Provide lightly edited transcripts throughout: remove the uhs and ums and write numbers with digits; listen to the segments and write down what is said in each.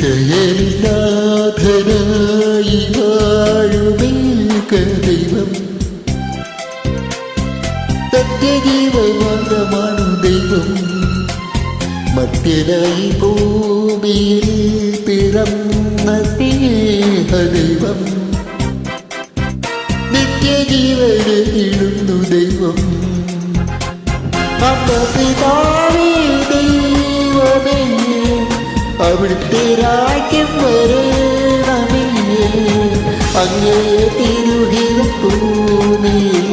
ഇസ്രയേലിനാഥനായി വാഴുമേക ദൈവം, സത്യജീവമാർഗമാണു ദൈവം. മർത്യനായി ഭൂമിയിൽ പിറന്ന സ്നേഹദൈവം, നിത്യജീവന് ഇടുന്നു ദൈവം. അമ്മ പിതാവേ ദൈവമേ, അവിടുത്തെ രാജ്യം വരണമേ, അങ്ങേ തിരുഹിതം ഭൂമിയിൽ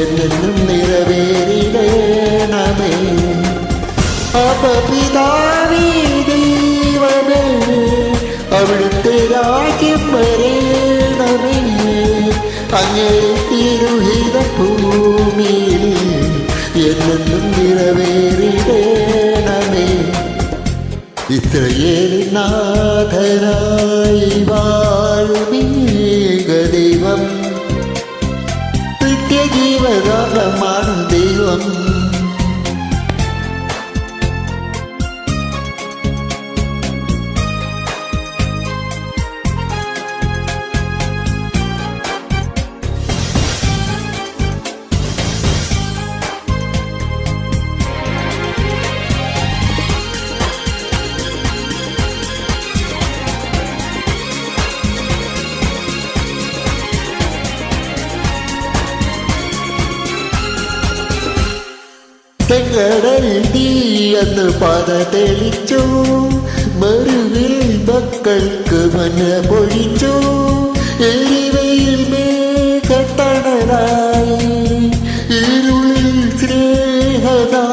എന്നെന്നും നിറവേറിടണമേ. അമ്മ പിതാവേ ദൈവമേ, അവിടുത്തെ രാജ്യം വരണമേ, അങ്ങേ തിരുഹിതം ഭൂമിയിൽ എന്നെന്നും നിറവേറിടണമേ. ഇസ്രയേലിനാഥനായി വാഴുമേക ദൈവം, നിത്യജീവദാനമാണു ദൈവം. ചെങ്കടലിൽ തീയെന്ന് പത തെളിച്ചു, മരുവിൽ മക്കൾക്ക് മന പൊഴിച്ചു. എരിവയിൽ മേഘത്തണലായി, ഇരുളിൽ സ്നേഹതാളമായി,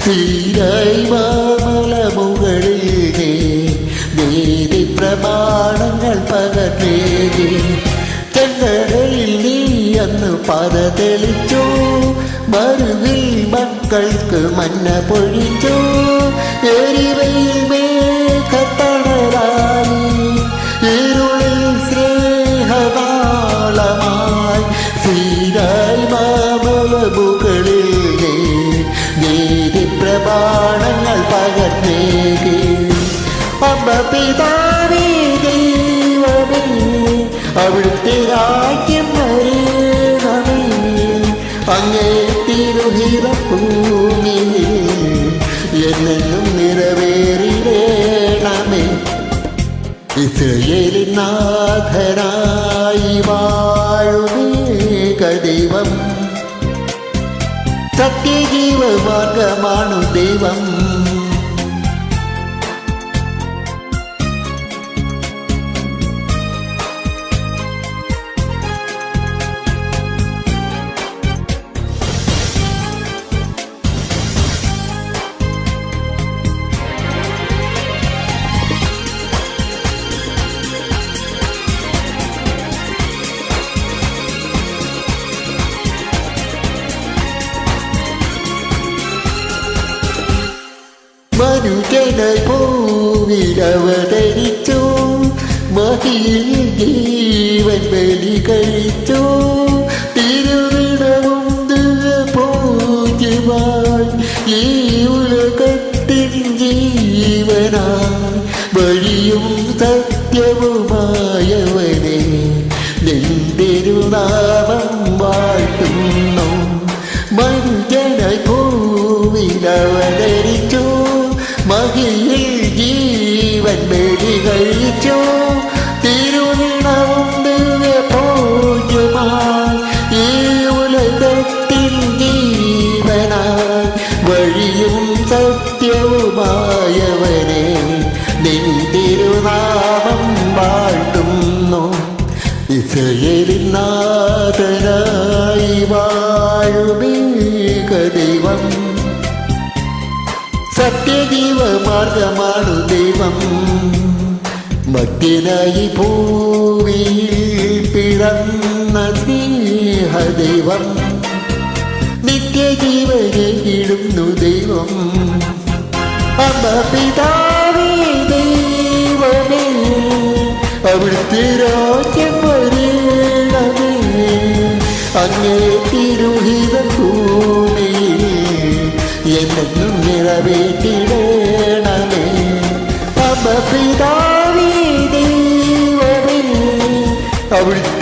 സീരായി മാമലമുകളിൽ നീതി പ്രമാണങ്ങൾ പകർന്നേകി. ചെങ്കടലിൽ നീ അന്ന് പത തെളിച്ചു, മരുവിൽ മക്കൾക്ക് മന്ന പൊഴിച്ചു. എരിവയിൽ മേഘത്തണലായി, ഇരുളിൽ സ്നേഹതാളമായി, സീരായി മാമലമുകളിൽ നീതി പ്രമാണങ്ങൾ പകർന്നേകി. അമ്മ പിതാവേ ദൈവമേ, അവിടുത്തെ രാജ്യം വരണമേ, അങ്ങേ തിരുഹിതം ഭൂമിയിൽ എന്നെന്നും നിറവേറിടണമേ. ഇസ്രയേലിനാഥനായി വാഴുമേക ദൈവം, സത്യജീവമാർഗമാണു ദൈവം. മനുജനായി ഭൂവിലവതരിച്ചു, മഹിയിൽ ജീവൻ ബലി കഴിച്ചു. തിരുവിടവും പൂജ്യമായി, ഈ ഉലകത്തിൽ ജീവനായി, വഴിയും സത്യവുമായവനെ നിന്തിരുനാമം വാഴ്ത്തുന്നു. മനുജനായി ഭൂവിലവതരിച്ചു, മഹിയിൽ ജീവൻ ബലി കഴിച്ചു. തിരുനിണവും പൂജ്യമായി, ഈ ഉലകത്തിൽ ജീവനായി, വഴിയും സത്യവുമായവനെ നിൻ തിരുനാമം വാഴ്ത്തുന്നു. ഇസ്രയേലിനാഥനായി വാഴുമേക ദൈവം, സത്യജീവമാർഗമാണു ദൈവം. മർത്യനായി ഭൂമിയിൽ പിറന്ന സ്നേഹദൈവം, നിത്യജീവനെ ഇടുന്നു ദൈവം. അമ്മ പിതാവേ ദൈവമേ, അവിടുത്തെ രാജ്യം വരണമേ, അങ്ങേ തിരുഹിതം ഭൂമിയിൽ എന്നെന്നും നിറവേറ്റിടണമേ.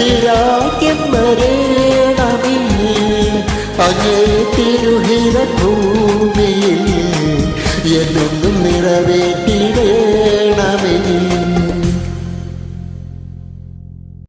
അവിടുത്തെ രാജ്യം വരേണമേ അങ്ങേ തിരുഹിത ഭൂമിയിൽ എന്നും നിറവേറ്റിടേ